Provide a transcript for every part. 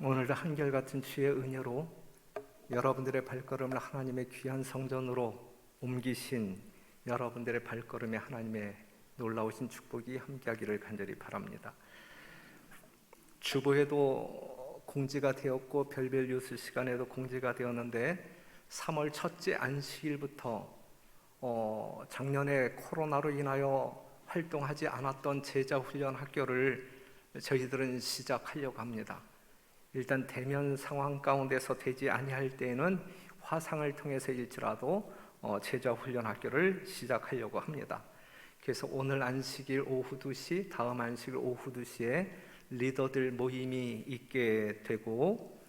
오늘도 한결같은 주의 은혜로 여러분들의 발걸음을 하나님의 귀한 성전으로 옮기신 여러분들의 발걸음에 하나님의 놀라우신 축복이 함께하기를 간절히 바랍니다. 주보에도 공지가 되었고 별별 뉴스 시간에도 공지가 되었는데 3월 첫째 안식일부터 작년에 코로나로 인하여 활동하지 않았던 제자훈련 학교를 저희들은 시작하려고 합니다. 일단 대면 상황 가운데서 되지 아니할 때에는 화상을 통해서일지라도 제자훈련 학교를 시작하려고 합니다. 그래서 오늘 안식일 오후 2시, 다음 안식일 오후 2시에 리더들 모임이 있게 되고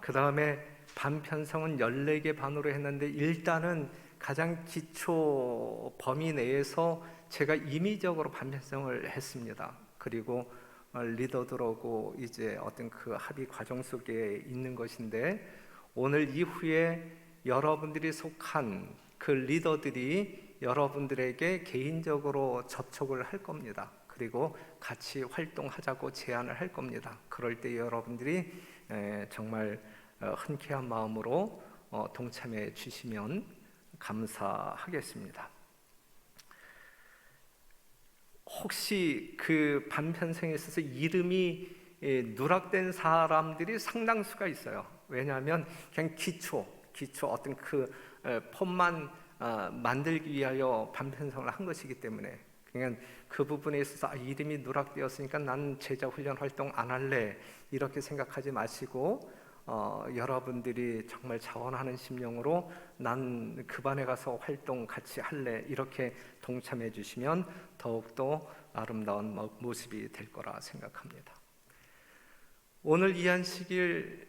그 다음에 반 편성은 14개 반으로 했는데 일단은 가장 기초 범위 내에서 제가 임의적으로 반 편성을 했습니다. 그리고 리더들하고 이제 어떤 그 합의 과정 속에 있는 것인데 오늘 이후에 여러분들이 속한 그 리더들이 여러분들에게 개인적으로 접촉을 할 겁니다. 그리고 같이 활동하자고 제안을 할 겁니다. 그럴 때 여러분들이 정말 흔쾌한 마음으로 동참해 주시면 감사하겠습니다. 혹시 그 반편성에 있어서 이름이 누락된 사람들이 상당수가 있어요. 왜냐하면 그냥 기초 어떤 그 폼만 만들기 위하여 반편성을 한 것이기 때문에 그냥 그 부분에 있어서 이름이 누락되었으니까 난 제자훈련 활동 안 할래 이렇게 생각하지 마시고 여러분들이 정말 자원하는 심령으로 난 그 반에 가서 활동 같이 할래 이렇게 동참해 주시면 더욱더 아름다운 모습이 될 거라 생각합니다. 오늘 이 안식일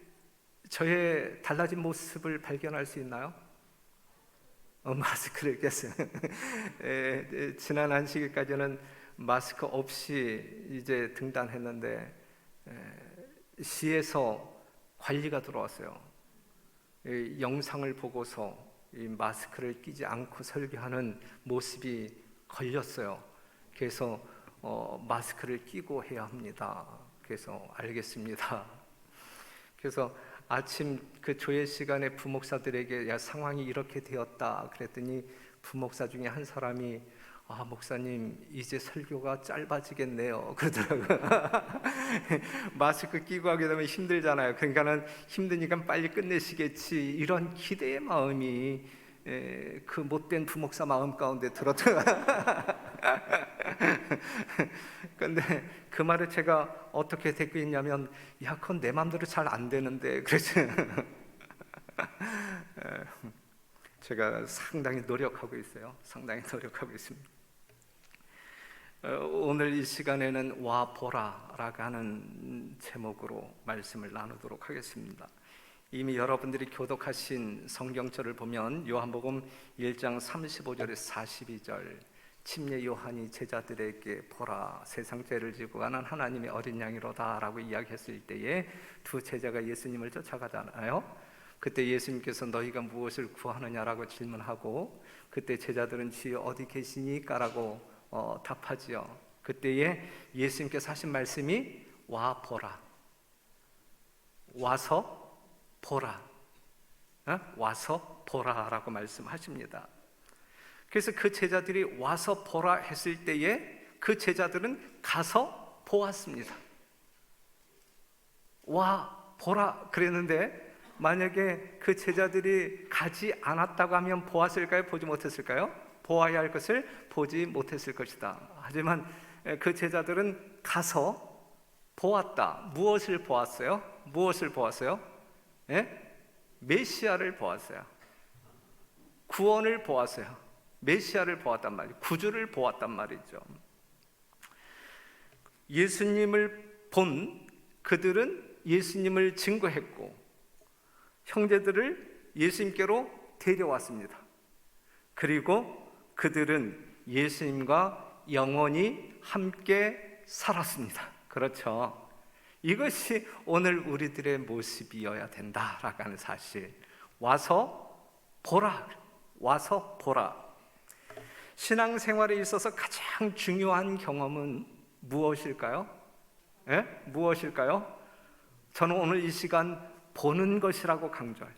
저의 달라진 모습을 발견할 수 있나요? 마스크를 꼈어요. 지난 안식일까지는 마스크 없이 이제 등단했는데 시에서 관리가 들어왔어요. 영상을 보고서 이 마스크를 끼지 않고 설교하는 모습이 걸렸어요. 그래서 마스크를 끼고 해야 합니다. 그래서 알겠습니다. 그래서 아침 그 조회 시간에 부목사들에게 야 상황이 이렇게 되었다 그랬더니 부목사 중에 한 사람이 목사님 이제 설교가 짧아지겠네요 그러더라고요. 마스크 끼고 하게 되면 힘들잖아요. 그러니까는 힘드니까 빨리 끝내시겠지 이런 기대의 마음이 그 못된 부목사 마음 가운데 들었더라고요. 근데 그 말을 제가 어떻게 대꾸했냐면 야 그건 내 마음대로 잘 안 되는데 그래서 제가 상당히 노력하고 있어요. 상당히 노력하고 있습니다. 오늘 이 시간에는 와 보라라고 하는 제목으로 말씀을 나누도록 하겠습니다. 이미 여러분들이 교독하신 성경절을 보면 요한복음 1장 35절에서 42절 침례 요한이 제자들에게 보라 세상 죄를 지고 가는 하나님의 어린 양이로다 라고 이야기했을 때에 두 제자가 예수님을 쫓아가잖아요. 그때 예수님께서 너희가 무엇을 구하느냐라고 질문하고 그때 제자들은 주여 어디 계시니까 라고 답하지요. 그때에 예수님께서 하신 말씀이 와 보라 와서 보라 와서 보라라고 말씀하십니다. 그래서 그 제자들이 와서 보라 했을 때에 그 제자들은 가서 보았습니다. 와 보라 그랬는데 만약에 그 제자들이 가지 않았다고 하면 보았을까요? 보지 못했을까요? 보아야 할 것을 보지 못했을 것이다. 하지만 그 제자들은 가서 보았다. 무엇을 보았어요? 무엇을 보았어요? 메시아를 보았어요. 구원을 보았어요. 메시아를 보았단 말이에요. 구주를 보았단 말이죠. 예수님을 본 그들은 예수님을 증거했고 형제들을 예수님께로 데려왔습니다. 그리고 그들은 예수님과 영원히 함께 살았습니다. 그렇죠? 이것이 오늘 우리들의 모습이어야 된다라고 하는 사실. 와서 보라. 와서 보라. 신앙생활에 있어서 가장 중요한 경험은 무엇일까요? 무엇일까요? 저는 오늘 이 시간 보는 것이라고 강조해요.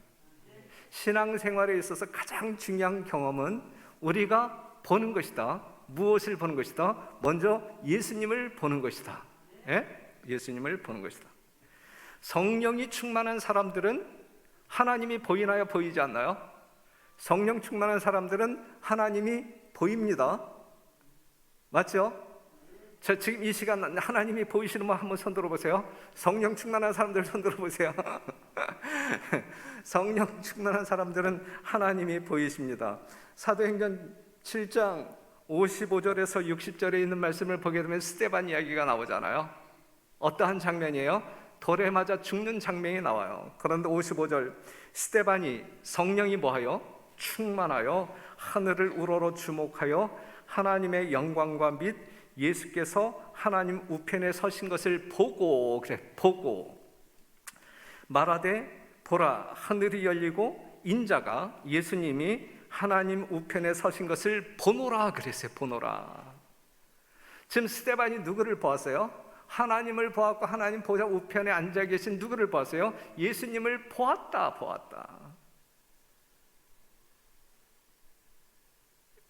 신앙생활에 있어서 가장 중요한 경험은 우리가 보는 것이다. 무엇을 보는 것이다? 먼저 예수님을 보는 것이다. 예? 예수님을 보는 것이다. 성령이 충만한 사람들은 하나님이 보이나요? 보이지 않나요? 성령 충만한 사람들은 하나님이 보입니다. 맞죠? 저 지금 이 시간 하나님이 보이시는 분 한번 손 들어보세요. 성령 충만한 사람들 손 들어보세요. 성령 충만한 사람들은 하나님이 보이십니다. 사도행전 7장 55절에서 60절에 있는 말씀을 보게 되면 스데반 이야기가 나오잖아요. 어떠한 장면이에요? 돌에 맞아 죽는 장면이 나와요. 그런데 55절, 스데반이 성령이 뭐하여? 충만하여 하늘을 우러러 주목하여 하나님의 영광과 및 예수께서 하나님 우편에 서신 것을 보고, 그래, 보고 말하되 보라, 하늘이 열리고 인자가 예수님이 하나님 우편에 서신 것을 보노라 그랬어요. 보노라. 지금 스데반이 누구를 보았어요? 하나님을 보았고 하나님 보좌 우편에 앉아 계신 누구를 보았어요? 예수님을 보았다.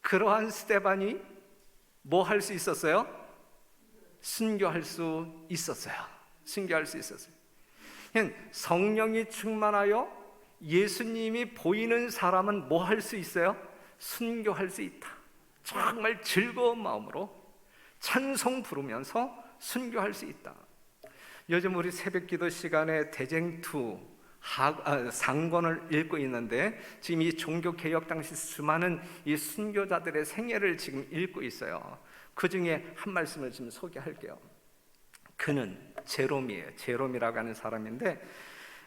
그러한 스데반이 뭐 할 수 있었어요? 순교할 수 있었어요. 순교할 수 있었어요. 성령이 충만하여 예수님이 보이는 사람은 뭐 할 수 있어요? 순교할 수 있다. 정말 즐거운 마음으로 찬송 부르면서 순교할 수 있다. 요즘 우리 새벽기도 시간에 대쟁투 상권을 읽고 있는데 지금 이 종교개혁 당시 수많은 이 순교자들의 생애를 지금 읽고 있어요. 그 중에 한 말씀을 지금 소개할게요. 그는 제롬이에요. 제롬이라고 하는 사람인데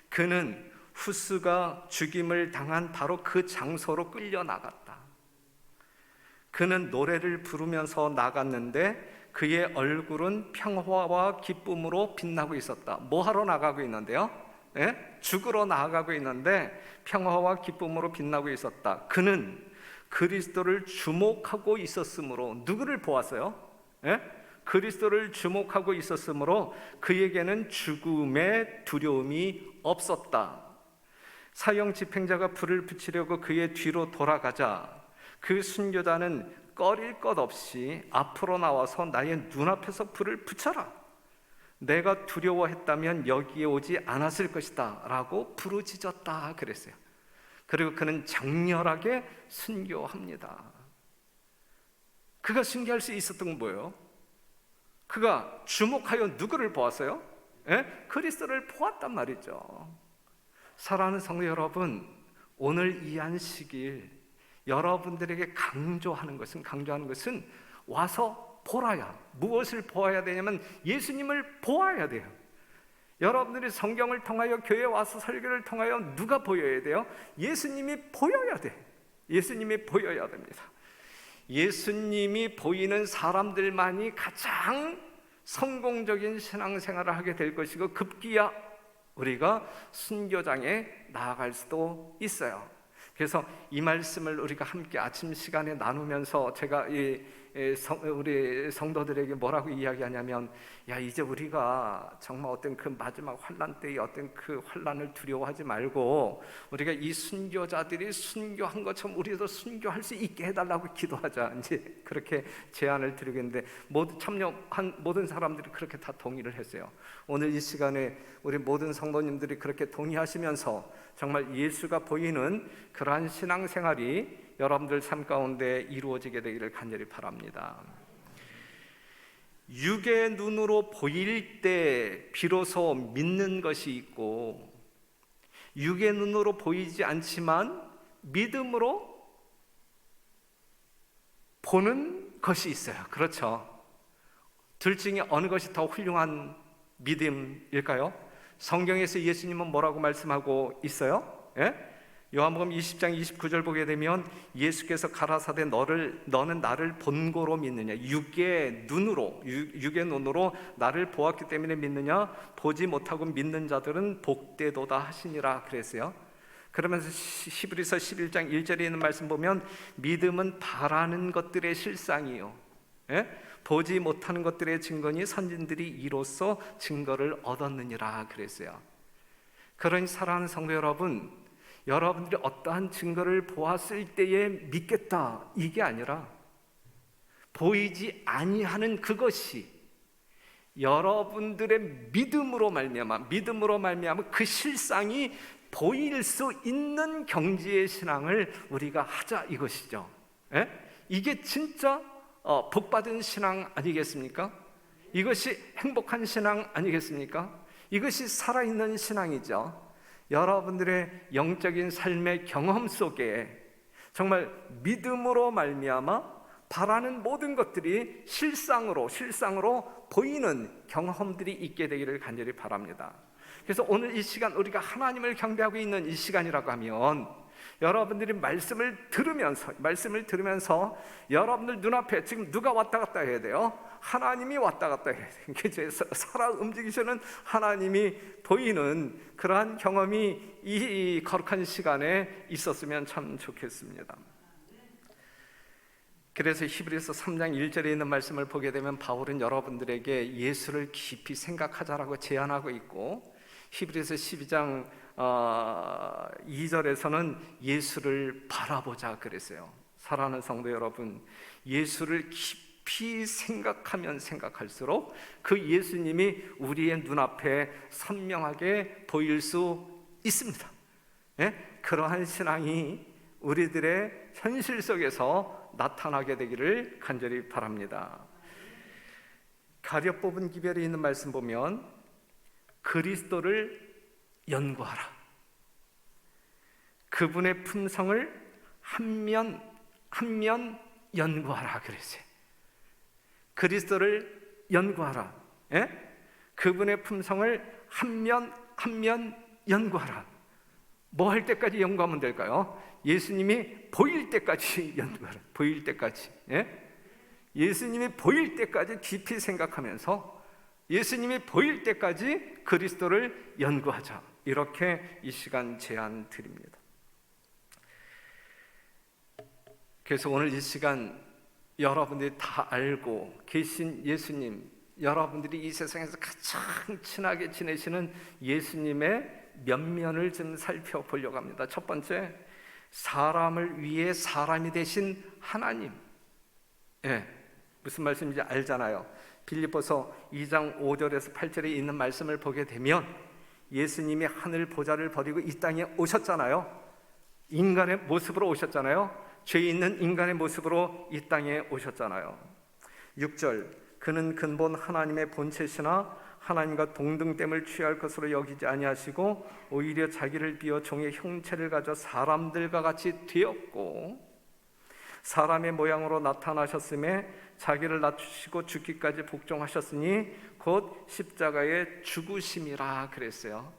그는 후스가 죽임을 당한 바로 그 장소로 끌려나갔다. 그는 노래를 부르면서 나갔는데 그의 얼굴은 평화와 기쁨으로 빛나고 있었다. 뭐 하러 나가고 있는데요? 예? 죽으러 나아가고 있는데 평화와 기쁨으로 빛나고 있었다. 그는 그리스도를 주목하고 있었으므로 누구를 보았어요? 예? 그리스도를 주목하고 있었으므로 그에게는 죽음의 두려움이 없었다. 사형 집행자가 불을 붙이려고 그의 뒤로 돌아가자 그 순교자는 꺼릴 것 없이 앞으로 나와서 나의 눈앞에서 불을 붙여라. 내가 두려워했다면 여기에 오지 않았을 것이다 라고 부르짖었다 그랬어요. 그리고 그는 장렬하게 순교합니다. 그가 순교할 수 있었던 건 뭐예요? 그가 주목하여 누구를 보았어요? 예? 그리스도를 보았단 말이죠. 사랑하는 성도 여러분, 오늘 이 안식일 여러분들에게 강조하는 것은 와서 보라야. 무엇을 보아야 되냐면 예수님을 보아야 돼요. 여러분들이 성경을 통하여 교회에 와서 설교를 통하여 누가 보여야 돼요? 예수님이 보여야 돼. 예수님이 보여야 됩니다. 예수님이 보이는 사람들만이 가장 성공적인 신앙생활을 하게 될 것이고 급기야 우리가 순교장에 나아갈 수도 있어요. 그래서 이 말씀을 우리가 함께 아침 시간에 나누면서 제가 우리 성도들에게 뭐라고 이야기하냐면, 야, 이제 우리가 정말 어떤 그 마지막 환난 때의 어떤 그 환난을 두려워하지 말고 우리가 이 순교자들이 순교한 것처럼 우리도 순교할 수 있게 해달라고 기도하자. 이제 그렇게 제안을 드리겠는데 참여한 모든 사람들이 그렇게 다 동의를 했어요. 오늘 이 시간에 우리 모든 성도님들이 그렇게 동의하시면서 정말 예수가 보이는 그러한 신앙생활이 여러분들 삶 가운데 이루어지게 되기를 간절히 바랍니다. 육의 눈으로 보일 때 비로소 믿는 것이 있고 육의 눈으로 보이지 않지만 믿음으로 보는 것이 있어요. 그렇죠? 둘 중에 어느 것이 더 훌륭한 믿음일까요? 성경에서 예수님은 뭐라고 말씀하고 있어요? 예? 요한복음 20장 29절 보게 되면 예수께서 가라사대 너는 나를 본고로 믿느냐? 육의 눈으로 나를 보았기 때문에 믿느냐? 보지 못하고 믿는 자들은 복되도다 하시니라 그랬어요. 그러면서 히브리서 11장 1절에 있는 말씀 보면 믿음은 바라는 것들의 실상이요, 예? 보지 못하는 것들의 증거니 선진들이 이로써 증거를 얻었느니라 그랬어요. 그러니 사랑하는 성도 여러분, 여러분들이 어떠한 증거를 보았을 때에 믿겠다 이게 아니라 보이지 아니하는 그것이 여러분들의 믿음으로 말미암아 그 실상이 보일 수 있는 경지의 신앙을 우리가 하자 이것이죠. 예? 이게 진짜 복받은 신앙 아니겠습니까? 이것이 행복한 신앙 아니겠습니까? 이것이 살아있는 신앙이죠. 여러분들의 영적인 삶의 경험 속에 정말 믿음으로 말미암아 바라는 모든 것들이 실상으로 보이는 경험들이 있게 되기를 간절히 바랍니다. 그래서 오늘 이 시간 우리가 하나님을 경배하고 있는 이 시간이라고 하면 여러분들이 말씀을 들으면서 여러분들 눈앞에 지금 누가 왔다 갔다 해야 돼요? 하나님이 왔다 갔다 해야 돼요. 살아 움직이시는 하나님이 보이는 그러한 경험이 이 거룩한 시간에 있었으면 참 좋겠습니다. 그래서 히브리서 3장 1절에 있는 말씀을 보게 되면 바울은 여러분들에게 예수를 깊이 생각하자라고 제안하고 있고, 히브리서 12장 2절에서는 예수를 바라보자 그랬어요. 사랑하는 성도 여러분, 예수를 깊이 생각하면 생각할수록 그 예수님이 우리의 눈앞에 선명하게 보일 수 있습니다. 예? 그러한 신앙이 우리들의 현실 속에서 나타나게 되기를 간절히 바랍니다. 가려 뽑은 기별에 있는 말씀 보면 그리스도를 연구하라. 그분의 품성을 한 면 연구하라 그랬어요. 그리스도를 연구하라. 예? 그분의 품성을 한 면 연구하라. 뭐 할 때까지 연구하면 될까요? 예수님이 보일 때까지 연구하라. 보일 때까지. 예? 예수님이 보일 때까지 깊이 생각하면서 예수님이 보일 때까지 그리스도를 연구하자. 이렇게 이 시간 제안 드립니다. 그래서 오늘 이 시간 여러분들이 다 알고 계신 예수님, 여러분들이 이 세상에서 가장 친하게 지내시는 예수님의 면면을 좀 살펴보려고 합니다. 첫 번째, 사람을 위해 사람이 되신 하나님. 예, 무슨 말씀인지 알잖아요. 빌립보서 2장 5절에서 8절에 있는 말씀을 보게 되면 예수님이 하늘 보좌를 버리고 이 땅에 오셨잖아요. 인간의 모습으로 오셨잖아요. 죄 있는 인간의 모습으로 이 땅에 오셨잖아요. 6절, 그는 근본 하나님의 본체시나 하나님과 동등됨을 취할 것으로 여기지 아니하시고 오히려 자기를 비워 종의 형체를 가져 사람들과 같이 되었고 사람의 모양으로 나타나셨음에 자기를 낮추시고 죽기까지 복종하셨으니 곧 십자가의 죽으심이라 그랬어요.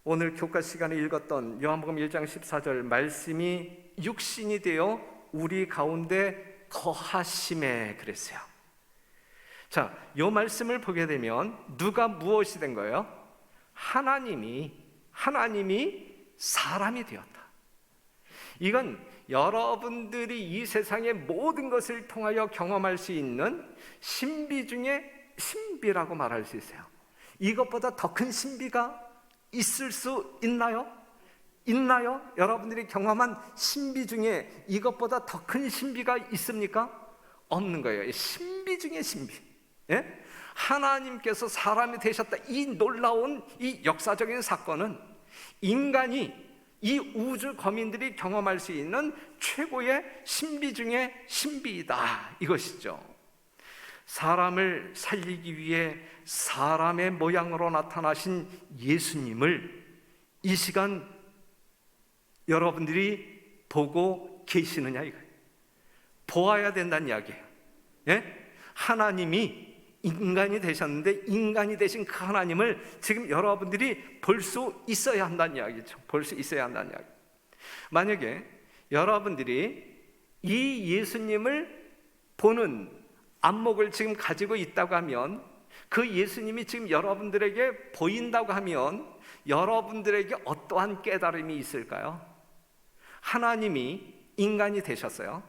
오늘 교과 시간에 읽었던 요한복음 1장 14절, 말씀이 육신이 되어 우리 가운데 거하심에 그랬어요. 자, 이 말씀을 보게 되면 누가 무엇이 된 거예요? 하나님이 사람이 되었다. 이건 여러분들이 이 세상의 모든 것을 통하여 경험할 수 있는 신비 중에 신비라고 말할 수 있어요. 이것보다 더 큰 신비가 있을 수 있나요? 있나요? 여러분들이 경험한 신비 중에 이것보다 더 큰 신비가 있습니까? 없는 거예요. 신비 중에 신비. 예? 하나님께서 사람이 되셨다. 이 놀라운 이 역사적인 사건은 인간이 이 우주 거민들이 경험할 수 있는 최고의 신비 중에 신비이다. 이것이죠. 사람을 살리기 위해 사람의 모양으로 나타나신 예수님을 이 시간 여러분들이 보고 계시느냐 이거예요. 보아야 된다는 이야기예요. 예? 하나님이 인간이 되셨는데 인간이 되신 그 하나님을 지금 여러분들이 볼 수 있어야 한다는 이야기죠. 볼 수 있어야 한다는 이야기. 만약에 여러분들이 이 예수님을 보는 안목을 지금 가지고 있다고 하면, 그 예수님이 지금 여러분들에게 보인다고 하면 여러분들에게 어떠한 깨달음이 있을까요? 하나님이 인간이 되셨어요.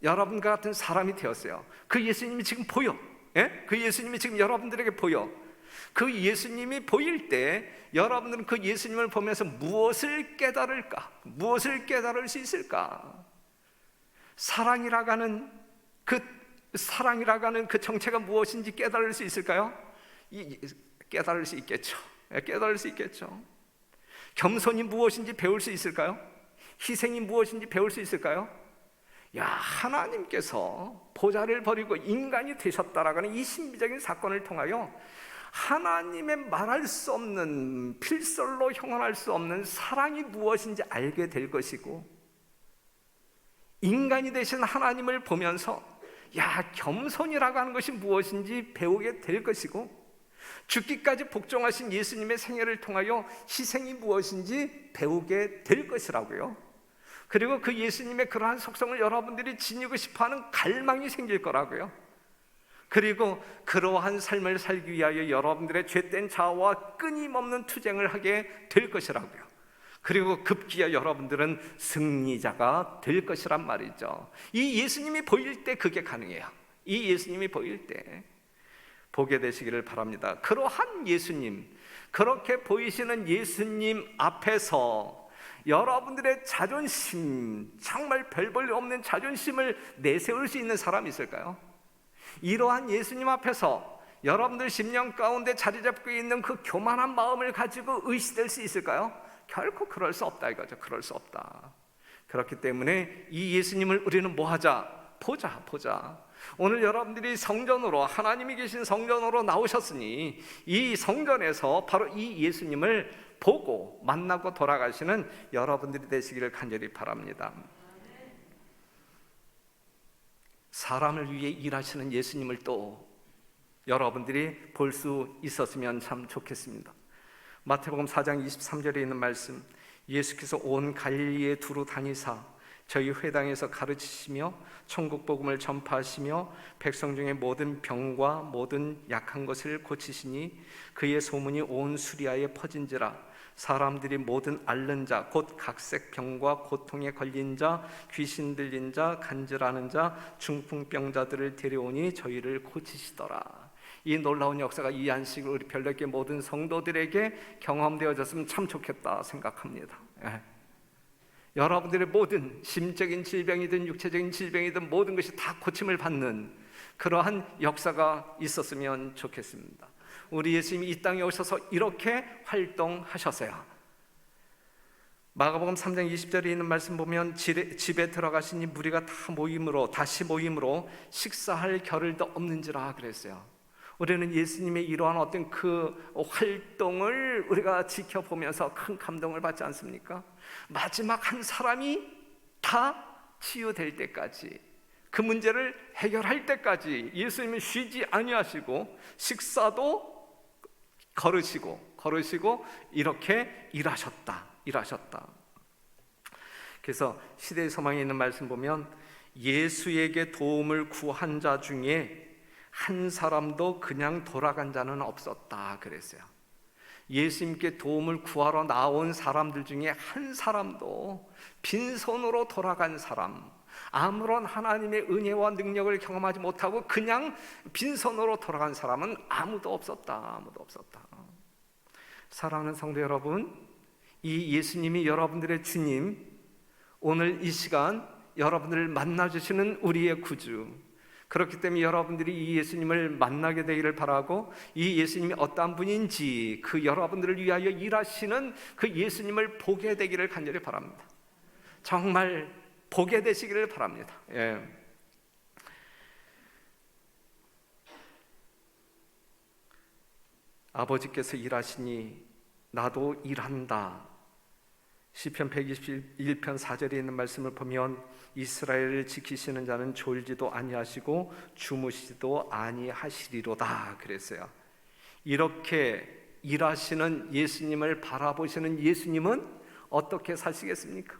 여러분과 같은 사람이 되었어요. 그 예수님이 지금 보여. 예? 그 예수님이 지금 여러분들에게 보여. 그 예수님이 보일 때 여러분들은 그 예수님을 보면서 무엇을 깨달을까? 무엇을 깨달을 수 있을까? 사랑이라고 하는 그 정체가 무엇인지 깨달을 수 있을까요? 깨달을 수 있겠죠. 깨달을 수 있겠죠. 겸손이 무엇인지 배울 수 있을까요? 희생이 무엇인지 배울 수 있을까요? 하나님께서 보좌를 버리고 인간이 되셨다라는 이 신비적인 사건을 통하여 하나님의 말할 수 없는, 필설로 형언할 수 없는 사랑이 무엇인지 알게 될 것이고, 인간이 되신 하나님을 보면서 겸손이라고 하는 것이 무엇인지 배우게 될 것이고, 죽기까지 복종하신 예수님의 생애를 통하여 희생이 무엇인지 배우게 될 것이라고요. 그리고 그 예수님의 그러한 속성을 여러분들이 지니고 싶어하는 갈망이 생길 거라고요. 그리고 그러한 삶을 살기 위하여 여러분들의 죄된 자아와 끊임없는 투쟁을 하게 될 것이라고요. 그리고 급기야 여러분들은 승리자가 될 것이란 말이죠. 이 예수님이 보일 때 그게 가능해요. 이 예수님이 보일 때 보게 되시기를 바랍니다. 그러한 예수님, 그렇게 보이시는 예수님 앞에서 여러분들의 자존심, 정말 별 볼 없는 자존심을 내세울 수 있는 사람이 있을까요? 이러한 예수님 앞에서 여러분들 심령 가운데 자리 잡고 있는 그 교만한 마음을 가지고 의시될 수 있을까요? 결코 그럴 수 없다 이거죠. 그럴 수 없다. 그렇기 때문에 이 예수님을 우리는 뭐 하자? 보자. 오늘 여러분들이 성전으로, 하나님이 계신 성전으로 나오셨으니 이 성전에서 바로 이 예수님을 보고 만나고 돌아가시는 여러분들이 되시기를 간절히 바랍니다. 사람을 위해 일하시는 예수님을 또 여러분들이 볼 수 있었으면 참 좋겠습니다. 마태복음 4장 23절에 있는 말씀, 예수께서 온 갈릴리에 두루 다니사 저희 회당에서 가르치시며 천국 복음을 전파하시며 백성 중에 모든 병과 모든 약한 것을 고치시니 그의 소문이 온 수리아에 퍼진지라. 사람들이 모든 앓는 자 곧 각색 병과 고통에 걸린 자, 귀신 들린 자, 간질하는 자, 중풍병자들을 데려오니 저희를 고치시더라. 이 놀라운 역사가 이 안식을 우리 별내교 모든 성도들에게 경험되어졌으면 참 좋겠다 생각합니다. 여러분들의 모든 심적인 질병이든 육체적인 질병이든 모든 것이 다 고침을 받는 그러한 역사가 있었으면 좋겠습니다. 우리 예수님이 이 땅에 오셔서 이렇게 활동하셨어요. 마가복음 3장 20절에 있는 말씀 보면 집에 들어가시니 무리가 다시 모임으로 식사할 겨를도 없는지라 그랬어요. 우리는 예수님의 이러한 어떤 그 활동을 우리가 지켜보면서 큰 감동을 받지 않습니까? 마지막 한 사람이 다 치유될 때까지, 그 문제를 해결할 때까지 예수님은 쉬지 아니하시고 식사도 거르시고 이렇게 일하셨다. 그래서 시대의 소망에 있는 말씀 보면 예수에게 도움을 구한 자 중에 한 사람도 그냥 돌아간 자는 없었다 그랬어요. 예수님께 도움을 구하러 나온 사람들 중에 한 사람도 빈손으로 돌아간 사람, 아무런 하나님의 은혜와 능력을 경험하지 못하고 그냥 빈손으로 돌아간 사람은 아무도 없었다. 사랑하는 성도 여러분, 이 예수님이 여러분들의 주님, 오늘 이 시간 여러분들을 만나주시는 우리의 구주, 그렇기 때문에 여러분들이 이 예수님을 만나게 되기를 바라고, 이 예수님이 어떠한 분인지 그 여러분들을 위하여 일하시는 그 예수님을 보게 되기를 간절히 바랍니다. 정말 보게 되시기를 바랍니다. 아버지께서 일하시니 나도 일한다. 시편 121편 4절에 있는 말씀을 보면 이스라엘을 지키시는 자는 졸지도 아니하시고 주무시지도 아니하시리로다 그랬어요. 이렇게 일하시는 예수님을 바라보시는 예수님은 어떻게 사시겠습니까?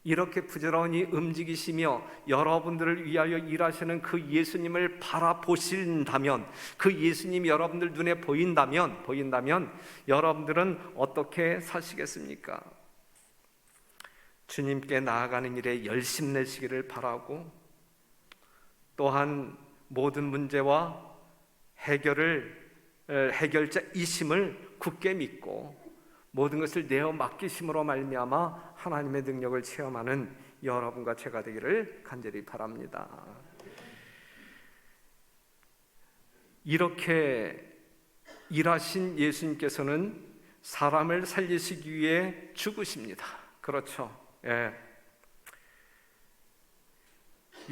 이렇게 부지런히 움직이시며 여러분들을 위하여 일하시는 그 예수님을 바라보신다면, 그 예수님이 여러분들 눈에 보인다면 여러분들은 어떻게 사시겠습니까? 주님께 나아가는 일에 열심 내시기를 바라고, 또한 모든 문제와 해결을 해결자이심을 굳게 믿고 모든 것을 내어 맡기심으로 말미암아 하나님의 능력을 체험하는 여러분과 제가 되기를 간절히 바랍니다. 이렇게 일하신 예수님께서는 사람을 살리시기 위해 죽으십니다. 그렇죠? 예.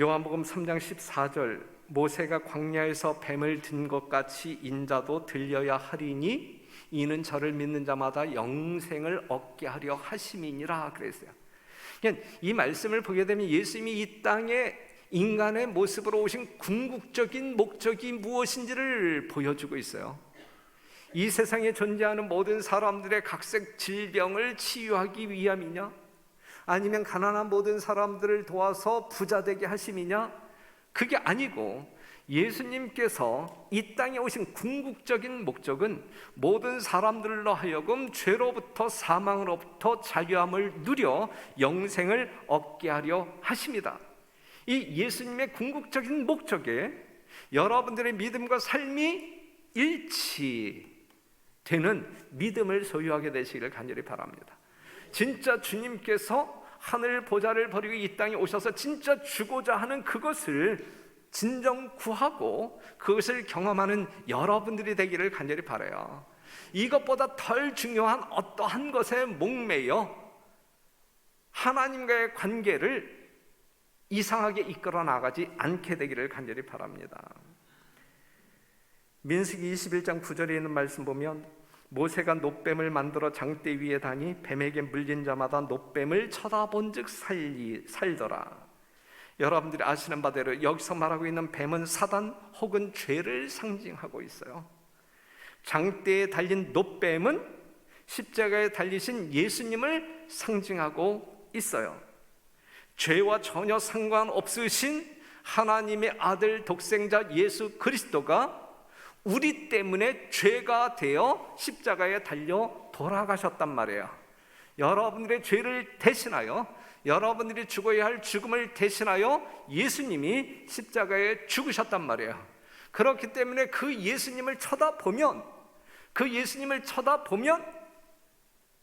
요한복음 3장 14절, 모세가 광야에서 뱀을 든 것 같이 인자도 들려야 하리니 이는 저를 믿는 자마다 영생을 얻게 하려 하심이니라 그랬어요. 이 말씀을 보게 되면 예수님이 이 땅에 인간의 모습으로 오신 궁극적인 목적이 무엇인지를 보여주고 있어요. 이 세상에 존재하는 모든 사람들의 각색 질병을 치유하기 위함이냐? 아니면 가난한 모든 사람들을 도와서 부자 되게 하심이냐? 그게 아니고 예수님께서 이 땅에 오신 궁극적인 목적은 모든 사람들로 하여금 죄로부터 사망으로부터 자유함을 누려 영생을 얻게 하려 하십니다. 이 예수님의 궁극적인 목적에 여러분들의 믿음과 삶이 일치되는 믿음을 소유하게 되시기를 간절히 바랍니다. 진짜 주님께서 하늘 보좌를 버리고 이 땅에 오셔서 진짜 주고자 하는 그것을 진정 구하고 그것을 경험하는 여러분들이 되기를 간절히 바라요. 이것보다 덜 중요한 어떠한 것에 목매여 하나님과의 관계를 이상하게 이끌어 나가지 않게 되기를 간절히 바랍니다. 민수기 21장 9절에 있는 말씀 보면 모세가 놋뱀을 만들어 장대 위에 다니 뱀에게 물린 자마다 놋뱀을 쳐다본 즉 살더라. 여러분들이 아시는 바대로 여기서 말하고 있는 뱀은 사단 혹은 죄를 상징하고 있어요. 장대에 달린 놋뱀은 십자가에 달리신 예수님을 상징하고 있어요. 죄와 전혀 상관없으신 하나님의 아들 독생자 예수 그리스도가 우리 때문에 죄가 되어 십자가에 달려 돌아가셨단 말이에요. 여러분들의 죄를 대신하여, 여러분들이 죽어야 할 죽음을 대신하여 예수님이 십자가에 죽으셨단 말이에요. 그렇기 때문에 그 예수님을 쳐다보면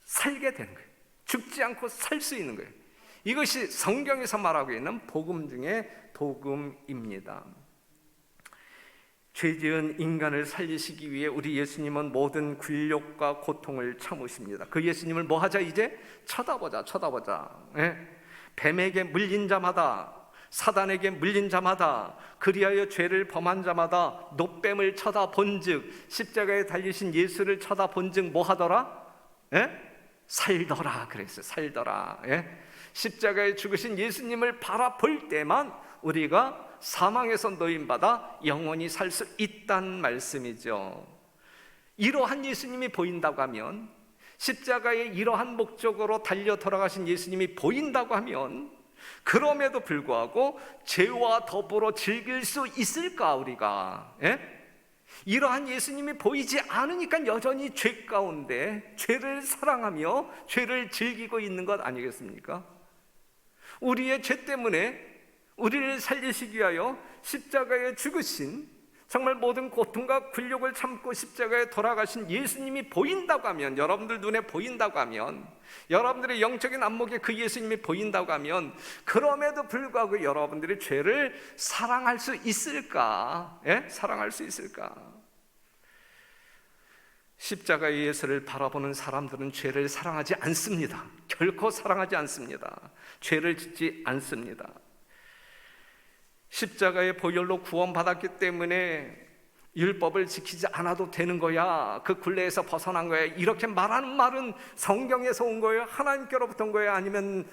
살게 되는 거예요. 죽지 않고 살 수 있는 거예요. 이것이 성경에서 말하고 있는 복음 중에 복음입니다. 죄지은 인간을 살리시기 위해 우리 예수님은 모든 굴욕과 고통을 참으십니다. 그 예수님을 뭐 하자? 이제 쳐다보자. 예? 뱀에게 물린 자마다, 사단에게 물린 자마다, 그리하여 죄를 범한 자마다 놋뱀을 쳐다본즉, 십자가에 달리신 예수를 쳐다본즉 뭐 하더라? 예? 살더라 그랬어요. 살더라. 예? 십자가에 죽으신 예수님을 바라볼 때만 우리가 사망에서 노임받아 영원히 살 수 있다는 말씀이죠. 이러한 예수님이 보인다고 하면, 십자가의 이러한 목적으로 달려 돌아가신 예수님이 보인다고 하면, 그럼에도 불구하고 죄와 더불어 즐길 수 있을까 우리가? 예? 이러한 예수님이 보이지 않으니까 여전히 죄 가운데 죄를 사랑하며 죄를 즐기고 있는 것 아니겠습니까? 우리의 죄 때문에 우리를 살리시기 위하여 십자가에 죽으신, 정말 모든 고통과 굴욕을 참고 십자가에 돌아가신 예수님이 보인다고 하면, 여러분들 눈에 보인다고 하면, 여러분들의 영적인 안목에 그 예수님이 보인다고 하면, 그럼에도 불구하고 여러분들이 죄를 사랑할 수 있을까? 예? 사랑할 수 있을까? 십자가의 예수를 바라보는 사람들은 죄를 사랑하지 않습니다. 결코 사랑하지 않습니다. 죄를 짓지 않습니다. 십자가의 보혈로 구원받았기 때문에 율법을 지키지 않아도 되는 거야, 그 굴레에서 벗어난 거야, 이렇게 말하는 말은 성경에서 온 거예요? 하나님께로부터 온 거예요? 아니면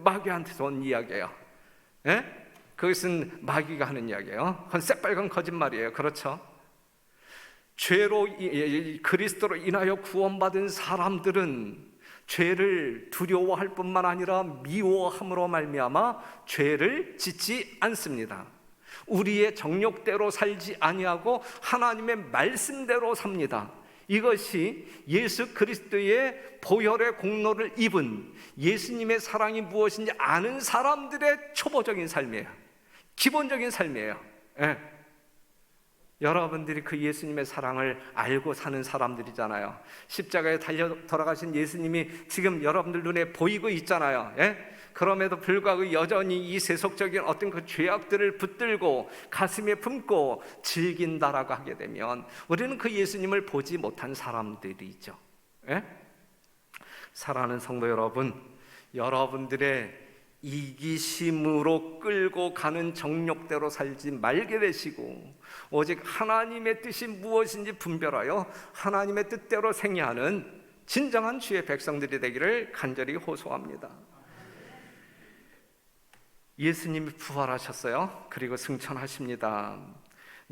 마귀한테서 온 이야기예요? 예? 그것은 마귀가 하는 이야기예요. 그건 새빨간 거짓말이에요. 그렇죠? 죄로, 그리스도로 인하여 구원받은 사람들은 죄를 두려워할 뿐만 아니라 미워함으로 말미암아 죄를 짓지 않습니다. 우리의 정욕대로 살지 아니하고 하나님의 말씀대로 삽니다. 이것이 예수 그리스도의 보혈의 공로를 입은 예수님의 사랑이 무엇인지 아는 사람들의 초보적인 삶이에요. 기본적인 삶이에요. 예. 여러분들이 그 예수님의 사랑을 알고 사는 사람들이잖아요. 십자가에 달려 돌아가신 예수님이 지금 여러분들 눈에 보이고 있잖아요. 예? 그럼에도 불구하고 여전히 이 세속적인 어떤 그 죄악들을 붙들고 가슴에 품고 즐긴다라고 하게 되면 우리는 그 예수님을 보지 못한 사람들이죠. 예? 사랑하는 성도 여러분, 여러분들의 이기심으로 끌고 가는 정욕대로 살지 말게 되시고 오직 하나님의 뜻이 무엇인지 분별하여 하나님의 뜻대로 생애하는 진정한 주의 백성들이 되기를 간절히 호소합니다. 예수님이 부활하셨어요. 그리고 승천하십니다.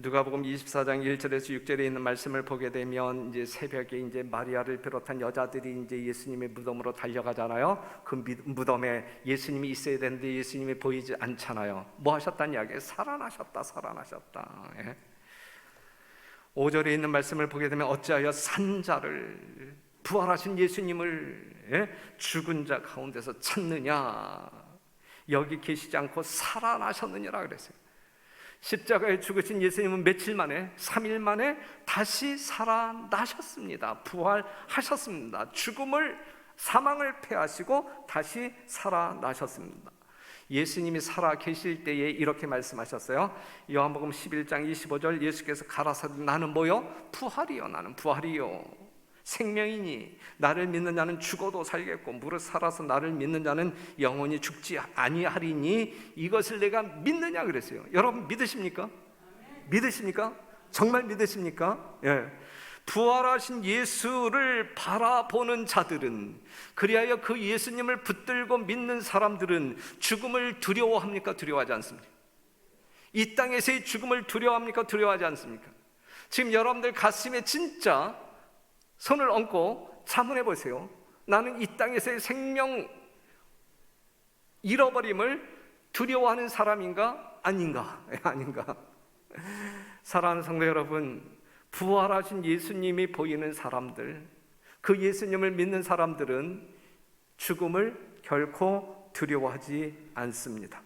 누가복음 24장 1절에서 6절에 있는 말씀을 보게 되면 이제 새벽에 이제 마리아를 비롯한 여자들이 이제 예수님의 무덤으로 달려가잖아요. 그 무덤에 예수님이 있어야 되는데 예수님이 보이지 않잖아요. 뭐 하셨다는 이야기예요? 살아나셨다. 예. 5절에 있는 말씀을 보게 되면 어찌하여 산자를, 부활하신 예수님을 죽은 자 가운데서 찾느냐, 여기 계시지 않고 살아나셨느니라 그랬어요. 십자가에 죽으신 예수님은 며칠 만에, 3일 만에 다시 살아나셨습니다. 부활하셨습니다. 죽음을, 사망을 패하시고 다시 살아나셨습니다. 예수님이 살아 계실 때에 이렇게 말씀하셨어요. 요한복음 11장 25절, 예수께서 가라사대 나는 뭐요? 부활이요. 나는 부활이요. 생명이니 나를 믿는 자는 죽어도 살겠고 무릇 살아서 나를 믿는 자는 영원히 죽지 아니하리니 이것을 내가 믿느냐 그랬어요. 여러분 믿으십니까? 믿으십니까? 정말 믿으십니까? 예. 부활하신 예수를 바라보는 자들은, 그리하여 그 예수님을 붙들고 믿는 사람들은 죽음을 두려워합니까? 두려워하지 않습니까? 이 땅에서의 죽음을 두려워합니까? 두려워하지 않습니까? 지금 여러분들 가슴에 진짜 손을 얹고 자문해 보세요. 나는 이 땅에서의 생명 잃어버림을 두려워하는 사람인가? 아닌가? 아닌가? 사랑하는 성도 여러분, 부활하신 예수님이 보이는 사람들, 그 예수님을 믿는 사람들은 죽음을 결코 두려워하지 않습니다.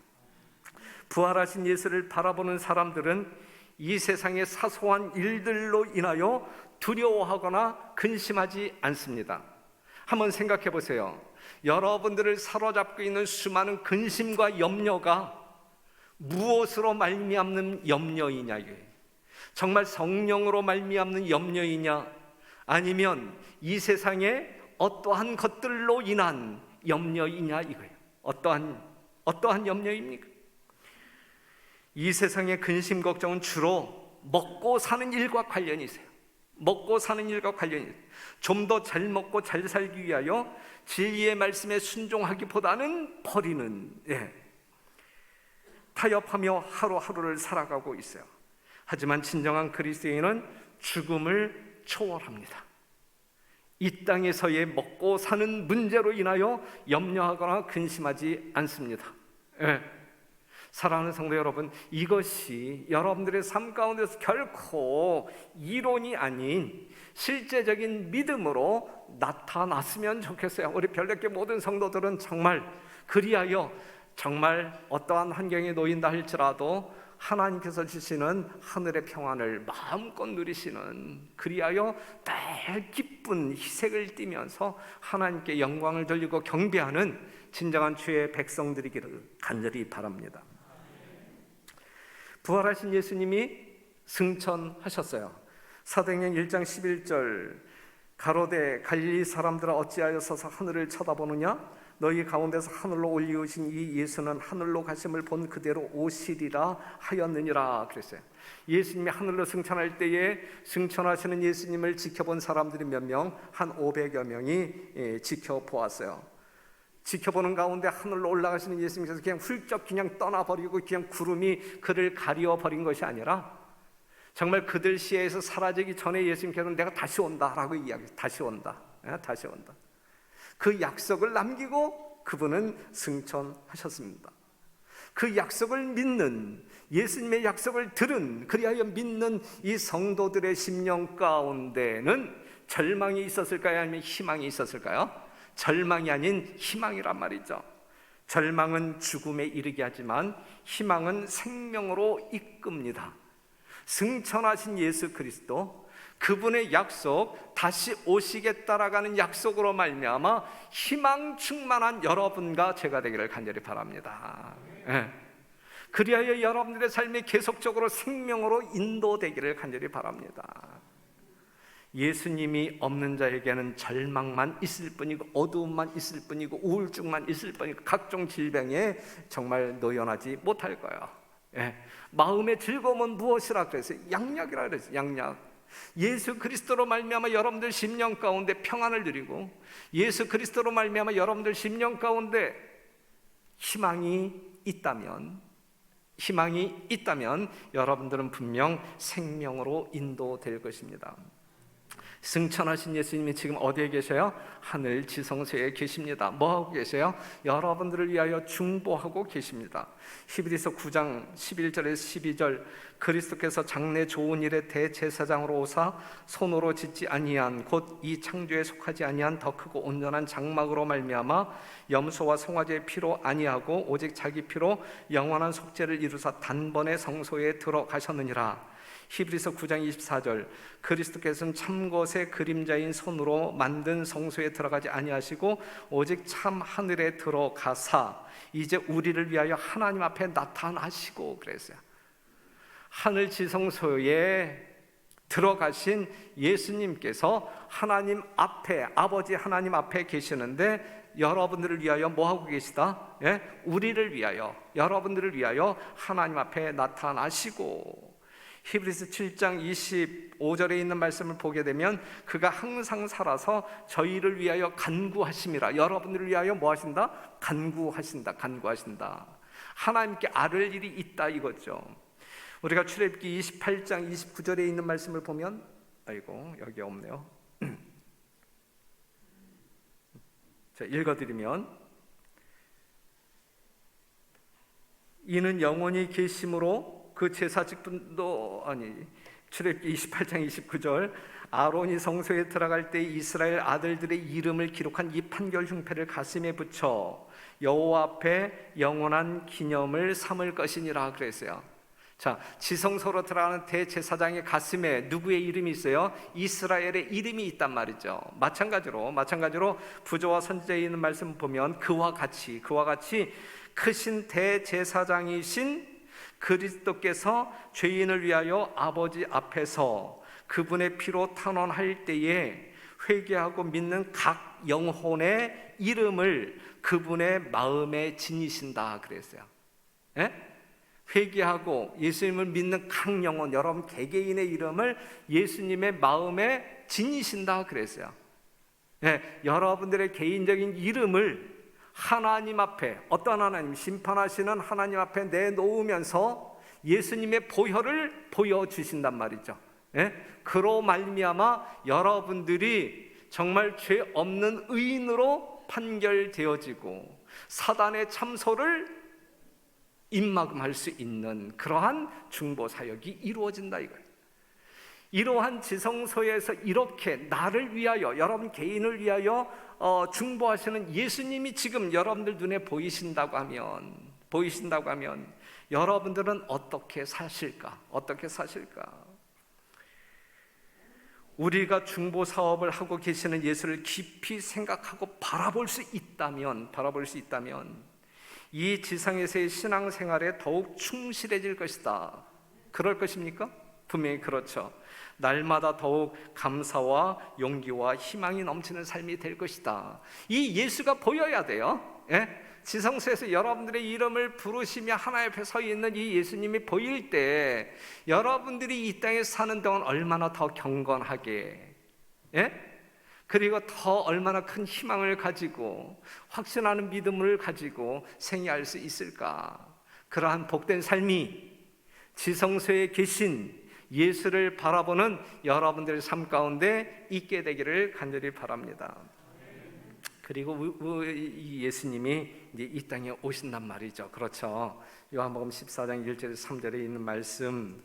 부활하신 예수를 바라보는 사람들은 이 세상의 사소한 일들로 인하여 두려워하거나 근심하지 않습니다. 한번 생각해 보세요. 여러분들을 사로잡고 있는 수많은 근심과 염려가 무엇으로 말미암는 염려이냐, 정말 성령으로 말미암는 염려이냐, 아니면 이 세상의 어떠한 것들로 인한 염려이냐 이거예요. 어떠한 염려입니까? 이 세상의 근심 걱정은 주로 먹고 사는 일과 관련이 있어요. 먹고 사는 일과 관련이 있어요. 좀 더 잘 먹고 잘 살기 위하여 진리의 말씀에 순종하기보다는 버리는, 타협하며 하루하루를 살아가고 있어요. 하지만 진정한 그리스도인은 죽음을 초월합니다. 이 땅에서의 먹고 사는 문제로 인하여 염려하거나 근심하지 않습니다. 사랑하는 성도 여러분, 이것이 여러분들의 삶 가운데서 결코 이론이 아닌 실제적인 믿음으로 나타났으면 좋겠어요. 우리 별내교 모든 성도들은 정말 그리하여 정말 어떠한 환경에 놓인다 할지라도 하나님께서 주시는 하늘의 평안을 마음껏 누리시는, 그리하여 늘 기쁜 희색을 띠면서 하나님께 영광을 돌리고 경배하는 진정한 주의 백성들이기를 간절히 바랍니다. 부활하신 예수님이 승천하셨어요. 사도행전 1장 11절, 가로되 갈릴리 사람들아 어찌하여 서서 하늘을 쳐다보느냐? 너희 가운데서 하늘로 올리우신 이 예수는 하늘로 가심을 본 그대로 오시리라 하였느니라 그랬어요. 예수님이 하늘로 승천할 때에 승천하시는 예수님을 지켜본 사람들이 몇 명? 한 500여 명이 지켜보았어요. 지켜보는 가운데 하늘로 올라가시는 예수님께서 그냥 훌쩍 그냥 떠나버리고 그냥 구름이 그를 가려버린 것이 아니라 정말 그들 시야에서 사라지기 전에 예수님께서는 내가 다시 온다라고 이야기했어요. 다시 온다. 그 약속을 남기고 그분은 승천하셨습니다. 그 약속을 믿는, 예수님의 약속을 들은, 그리하여 믿는 이 성도들의 심령 가운데는 절망이 있었을까요? 아니면 희망이 있었을까요? 절망이 아닌 희망이란 말이죠. 절망은 죽음에 이르게 하지만 희망은 생명으로 이끕니다. 승천하신 예수 그리스도, 그분의 약속, 다시 오시겠다라고 하는 약속으로 말미암아 희망 충만한 여러분과 제가 되기를 간절히 바랍니다. 그리하여 여러분들의 삶이 계속적으로 생명으로 인도되기를 간절히 바랍니다. 예수님이 없는 자에게는 절망만 있을 뿐이고 어두움만 있을 뿐이고 우울증만 있을 뿐이고 각종 질병에 정말 노연하지 못할 거예요. 마음의 즐거움은 무엇이라 그랬어요? 양약이라 그랬어요. 양약. 예수 그리스도로 말미암아 여러분들 심령 가운데 평안을 누리고, 예수 그리스도로 말미암아 여러분들 심령 가운데 희망이 있다면 여러분들은 분명 생명으로 인도될 것입니다. 승천하신 예수님이 지금 어디에 계셔요? 하늘 지성소에 계십니다. 뭐하고 계세요? 여러분들을 위하여 중보하고 계십니다. 히브리서 9장 11절에서 12절, 그리스도께서 장래 좋은 일의 대제사장으로 오사 손으로 짓지 아니한 곧 이 창조에 속하지 아니한 더 크고 온전한 장막으로 말미암아 염소와 송아지의 피로 아니하고 오직 자기 피로 영원한 속죄를 이루사 단번에 성소에 들어가셨느니라. 히브리서 9장 24절, 그리스도께서는 참것의 그림자인 손으로 만든 성소에 들어가지 아니하시고 오직 참 하늘에 들어가사 이제 우리를 위하여 하나님 앞에 나타나시고 그랬어요. 하늘 지성소에 들어가신 예수님께서 하나님 앞에, 아버지 하나님 앞에 계시는데 여러분들을 위하여 뭐하고 계시다? 우리를 위하여, 여러분들을 위하여 하나님 앞에 나타나시고, 히브리서 7장 25절에 있는 말씀을 보게 되면 그가 항상 살아서 저희를 위하여 간구하심이라. 여러분들을 위하여 뭐 하신다? 간구하신다. 하나님께 아뢰을 일이 있다 이거죠. 우리가 출애굽기 28장 29절에 있는 말씀을 보면, 여기 없네요. 자, 읽어드리면, 이는 영원히 계심으로 그 제사 직분도 출애굽기 28장 29절, 아론이 성소에 들어갈 때 이스라엘 아들들의 이름을 기록한 이 판결 흉패를 가슴에 붙여 여호와 앞에 영원한 기념을 삼을 것이니라 그랬어요. 자, 지성소로 들어가는 대제사장의 가슴에 누구의 이름이 있어요? 이스라엘의 이름이 있단 말이죠. 마찬가지로 부조와 선지자에 있는 말씀 보면 그와 같이 크신 대제사장이신 그리스도께서 죄인을 위하여 아버지 앞에서 그분의 피로 탄원할 때에 회개하고 믿는 각 영혼의 이름을 그분의 마음에 지니신다 그랬어요. 회개하고 예수님을 믿는 각 영혼, 여러분 개개인의 이름을 예수님의 마음에 지니신다 그랬어요. 여러분들의 개인적인 이름을 하나님 앞에, 어떤 하나님, 심판하시는 하나님 앞에 내놓으면서 예수님의 보혈을 보여주신단 말이죠. 그로 말미암아 여러분들이 정말 죄 없는 의인으로 판결되어지고 사단의 참소를 입막음할 수 있는 그러한 중보 사역이 이루어진다 이거예요. 이러한 지성소에서 이렇게 나를 위하여, 여러분 개인을 위하여 중보하시는 예수님이 지금 여러분들 눈에 보이신다고 하면 여러분들은 어떻게 사실까? 우리가 중보 사업을 하고 계시는 예수를 깊이 생각하고 바라볼 수 있다면 이 지상에서의 신앙생활에 더욱 충실해질 것이다. 그럴 것입니까? 분명히 그렇죠. 날마다 더욱 감사와 용기와 희망이 넘치는 삶이 될 것이다. 이 예수가 보여야 돼요. 지성소에서 여러분들의 이름을 부르시며 하나님 앞에 서 있는 이 예수님이 보일 때 여러분들이 이 땅에 사는 동안 얼마나 더 경건하게, 그리고 더 얼마나 큰 희망을 가지고 확신하는 믿음을 가지고 생애할 수 있을까. 그러한 복된 삶이 지성소에 계신 예수를 바라보는 여러분들의 삶 가운데 있게 되기를 간절히 바랍니다. 그리고 이 예수님이 이제 이 땅에 오신단 말이죠. 그렇죠. 요한복음 14장 1절에서 3절에 있는 말씀,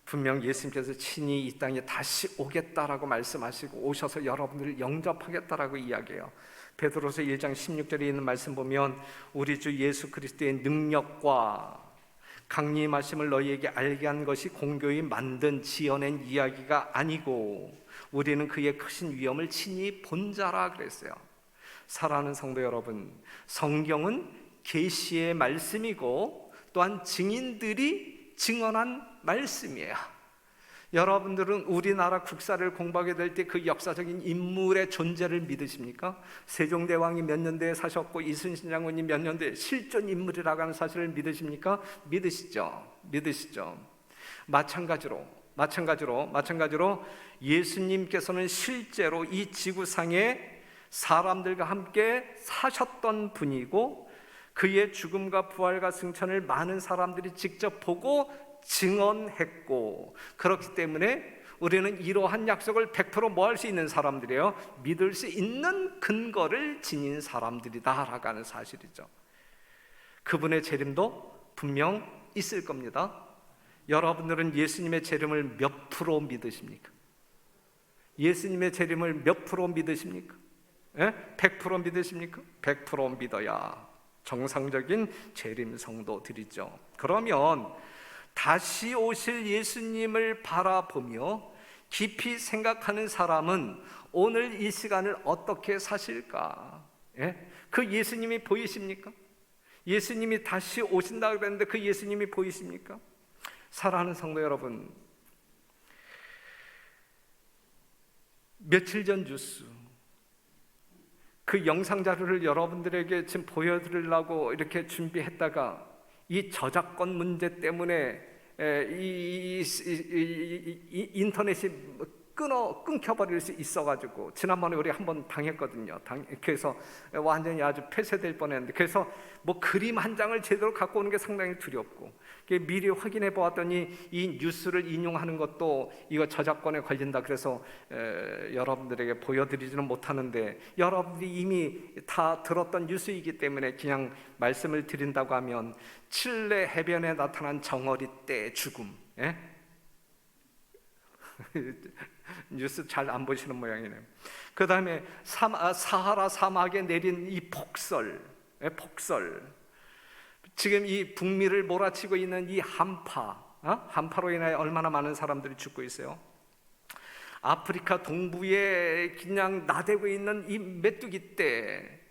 분명 예수님께서 친히 이 땅에 다시 오겠다라고 말씀하시고 오셔서 여러분들을 영접하겠다라고 이야기해요. 베드로서 1장 16절에 있는 말씀 보면 우리 주 예수 그리스도의 능력과 강림하심을 너희에게 알게 한 것이 공교히 만든 지어낸 이야기가 아니고 우리는 그의 크신 위엄을 친히 본 자라 그랬어요. 사랑하는 성도 여러분, 성경은 계시의 말씀이고 또한 증인들이 증언한 말씀이에요. 여러분들은 우리나라 국사를 공부하게 될 때 그 역사적인 인물의 존재를 믿으십니까? 세종대왕이 몇 년대에 사셨고 이순신 장군이 몇 년대에 실존 인물이라고 하는 사실을 믿으십니까? 믿으시죠. 마찬가지로 예수님께서는 실제로 이 지구상에 사람들과 함께 사셨던 분이고 그의 죽음과 부활과 승천을 많은 사람들이 직접 보고 증언했고, 그렇기 때문에 우리는 이러한 약속을 100% 뭐 할 수 있는 사람들이에요? 믿을 수 있는 근거를 지닌 사람들이다라고 하는 사실이죠. 그분의 재림도 분명 있을 겁니다. 여러분들은 예수님의 재림을 몇 프로 믿으십니까? 예수님의 재림을 몇 프로 믿으십니까? 100% 믿으십니까? 100% 믿어야 정상적인 재림 성도들이죠. 그러면 다시 오실 예수님을 바라보며 깊이 생각하는 사람은 오늘 이 시간을 어떻게 사실까? 그 예수님이 보이십니까? 예수님이 다시 오신다고 그랬는데 그 예수님이 보이십니까? 사랑하는 성도 여러분, 며칠 전 뉴스, 그 영상 자료를 여러분들에게 지금 보여드리려고 이렇게 준비했다가 이 저작권 문제 때문에 인터넷이 끊겨버릴 수 있어가지고 지난번에 우리 한번 당했거든요. 그래서 완전히 아주 폐쇄될 뻔했는데, 그래서 뭐 그림 한 장을 제대로 갖고 오는 게 상당히 두렵고, 미리 확인해 보았더니 이 뉴스를 인용하는 것도 이거 저작권에 걸린다 그래서 여러분들에게 보여드리지는 못하는데, 여러분들이 이미 다 들었던 뉴스이기 때문에 그냥 말씀을 드린다고 하면, 칠레 해변에 나타난 정어리 떼 죽음, 뉴스 잘 안 보시는 모양이네요. 그 다음에 사하라 사막에 내린 이 폭설, 지금 이 북미를 몰아치고 있는 이 한파로 인하여 얼마나 많은 사람들이 죽고 있어요. 아프리카 동부에 그냥 나대고 있는 이 메뚜기 떼,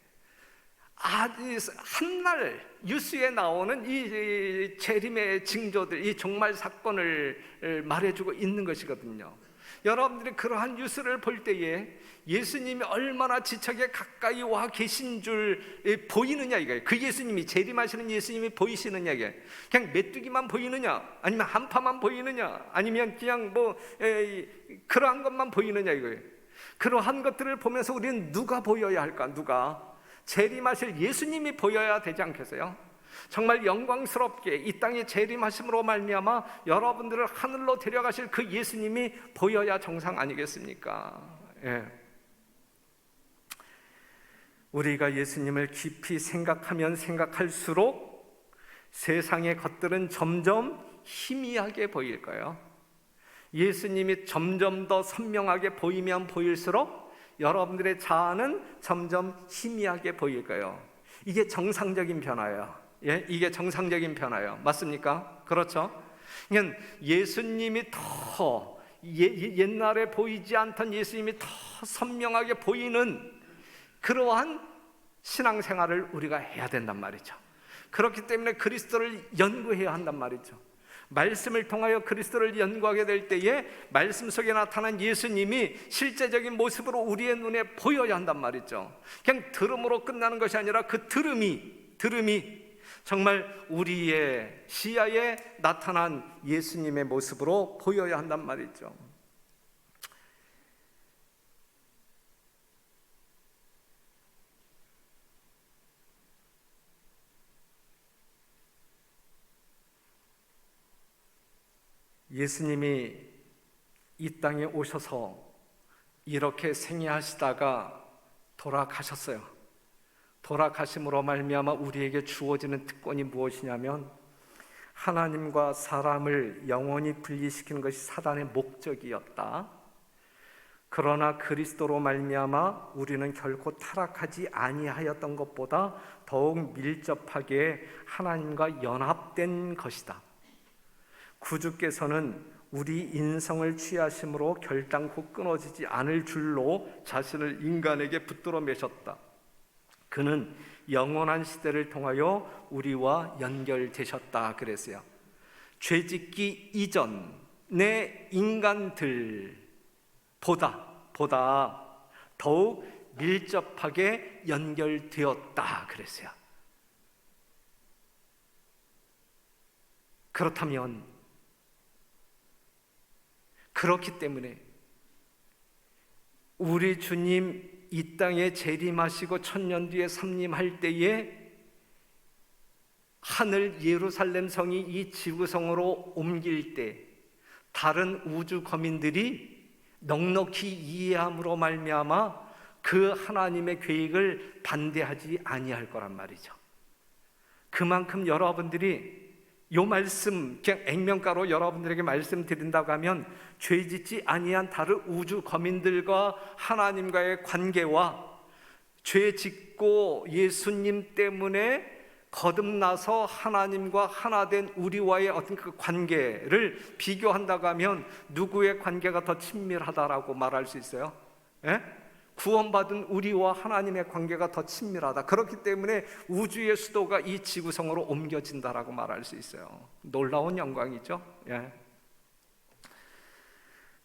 한날 뉴스에 나오는 이 재림의 징조들, 이 종말 사건을 말해주고 있는 것이거든요. 여러분들이 그러한 뉴스를 볼 때에 예수님이 얼마나 지척에 가까이 와 계신 줄 보이느냐 이거예요. 그 예수님이, 재림하시는 예수님이 보이시느냐 이게. 그냥 메뚜기만 보이느냐, 아니면 한파만 보이느냐, 아니면 그냥 그러한 것만 보이느냐 이거예요. 그러한 것들을 보면서 우리는 누가 보여야 할까? 누가? 재림하실 예수님이 보여야 되지 않겠어요? 정말 영광스럽게 이 땅에 재림하심으로 말미암아 여러분들을 하늘로 데려가실 그 예수님이 보여야 정상 아니겠습니까? 우리가 예수님을 깊이 생각하면 생각할수록 세상의 것들은 점점 희미하게 보일 거예요. 예수님이 점점 더 선명하게 보이면 보일수록 여러분들의 자아는 점점 희미하게 보일 거예요. 이게 정상적인 변화예요. 이게 정상적인 변화예요. 맞습니까? 그렇죠? 그러니까 예수님이 더 옛날에 보이지 않던 예수님이 더 선명하게 보이는 그러한 신앙생활을 우리가 해야 된단 말이죠. 그렇기 때문에 그리스도를 연구해야 한단 말이죠. 말씀을 통하여 그리스도를 연구하게 될 때에 말씀 속에 나타난 예수님이 실제적인 모습으로 우리의 눈에 보여야 한단 말이죠. 그냥 들음으로 끝나는 것이 아니라 그 들음이 정말 우리의 시야에 나타난 예수님의 모습으로 보여야 한단 말이죠. 예수님이 이 땅에 오셔서 이렇게 생애하시다가 돌아가셨어요. 돌아가심으로 말미암아 우리에게 주어지는 특권이 무엇이냐면 하나님과 사람을 영원히 분리시키는 것이 사단의 목적이었다. 그러나 그리스도로 말미암아 우리는 결코 타락하지 아니하였던 것보다 더욱 밀접하게 하나님과 연합된 것이다. 구주께서는 우리 인성을 취하심으로 결단코 끊어지지 않을 줄로 자신을 인간에게 붙들어 매셨다. 그는 영원한 시대를 통하여 우리와 연결되셨다 그랬어요. 죄짓기 이전의 인간들보다 더욱 밀접하게 연결되었다 그랬어요. 그렇기 때문에 우리 주님 이 땅에 재림하시고 천년 뒤에 삼림할 때에 하늘 예루살렘 성이 이 지구성으로 옮길 때 다른 우주 거민들이 넉넉히 이해함으로 말미암아 그 하나님의 계획을 반대하지 아니할 거란 말이죠. 그만큼 여러분들이 요 말씀 그냥 액면가로 여러분들에게 말씀드린다고 하면 죄짓지 아니한 다른 우주 거민들과 하나님과의 관계와 죄짓고 예수님 때문에 거듭나서 하나님과 하나 된 우리와의 어떤 그 관계를 비교한다고 하면 누구의 관계가 더 친밀하다라고 말할 수 있어요? 예? 구원받은 우리와 하나님의 관계가 더 친밀하다. 그렇기 때문에 우주의 수도가 이 지구성으로 옮겨진다라고 말할 수 있어요. 놀라운 영광이죠. 예.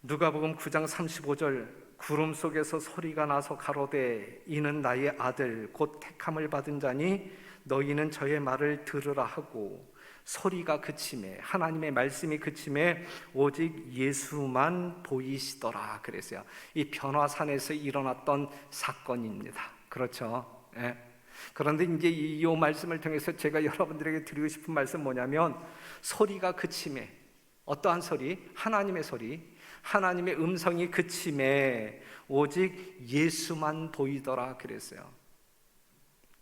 누가복음 9장 35절 구름 속에서 소리가 나서 가로되 이는 나의 아들 곧 택함을 받은 자니 너희는 저의 말을 들으라 하고 소리가 그침에 하나님의 말씀이 그침에 오직 예수만 보이시더라 그랬어요. 이 변화산에서 일어났던 사건입니다. 그렇죠? 예. 그런데 이제 이 말씀을 통해서 제가 여러분들에게 드리고 싶은 말씀 뭐냐면 소리가 그침에 어떠한 소리? 하나님의 소리, 하나님의 음성이 그침에 오직 예수만 보이더라 그랬어요.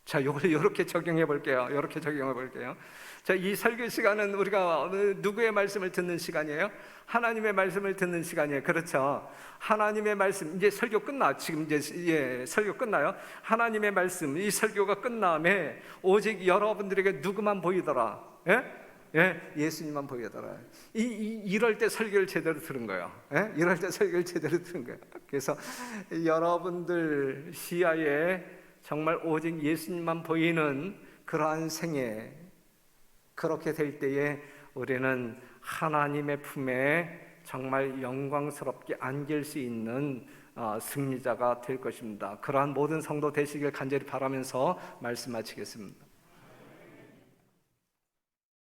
자, 이렇게 적용해 볼게요. 자, 이 설교 시간은 우리가 누구의 말씀을 듣는 시간이에요? 하나님의 말씀을 듣는 시간이에요. 그렇죠? 하나님의 말씀, 이제 설교 지금 이제 설교 끝나요? 하나님의 말씀, 이 설교가 끝남에 오직 여러분들에게 누구만 보이더라? 예? 예수님만 보이더라. 이럴 때 설교를 제대로 들은 거예요. 예? 이럴 때 설교를 제대로 들은 거예요. 그래서 여러분들 시야에 정말 오직 예수님만 보이는 그러한 생애, 그렇게 될 때에 우리는 하나님의 품에 정말 영광스럽게 안길 수 있는 승리자가 될 것입니다. 그러한 모든 성도 되시길 간절히 바라면서 말씀 마치겠습니다.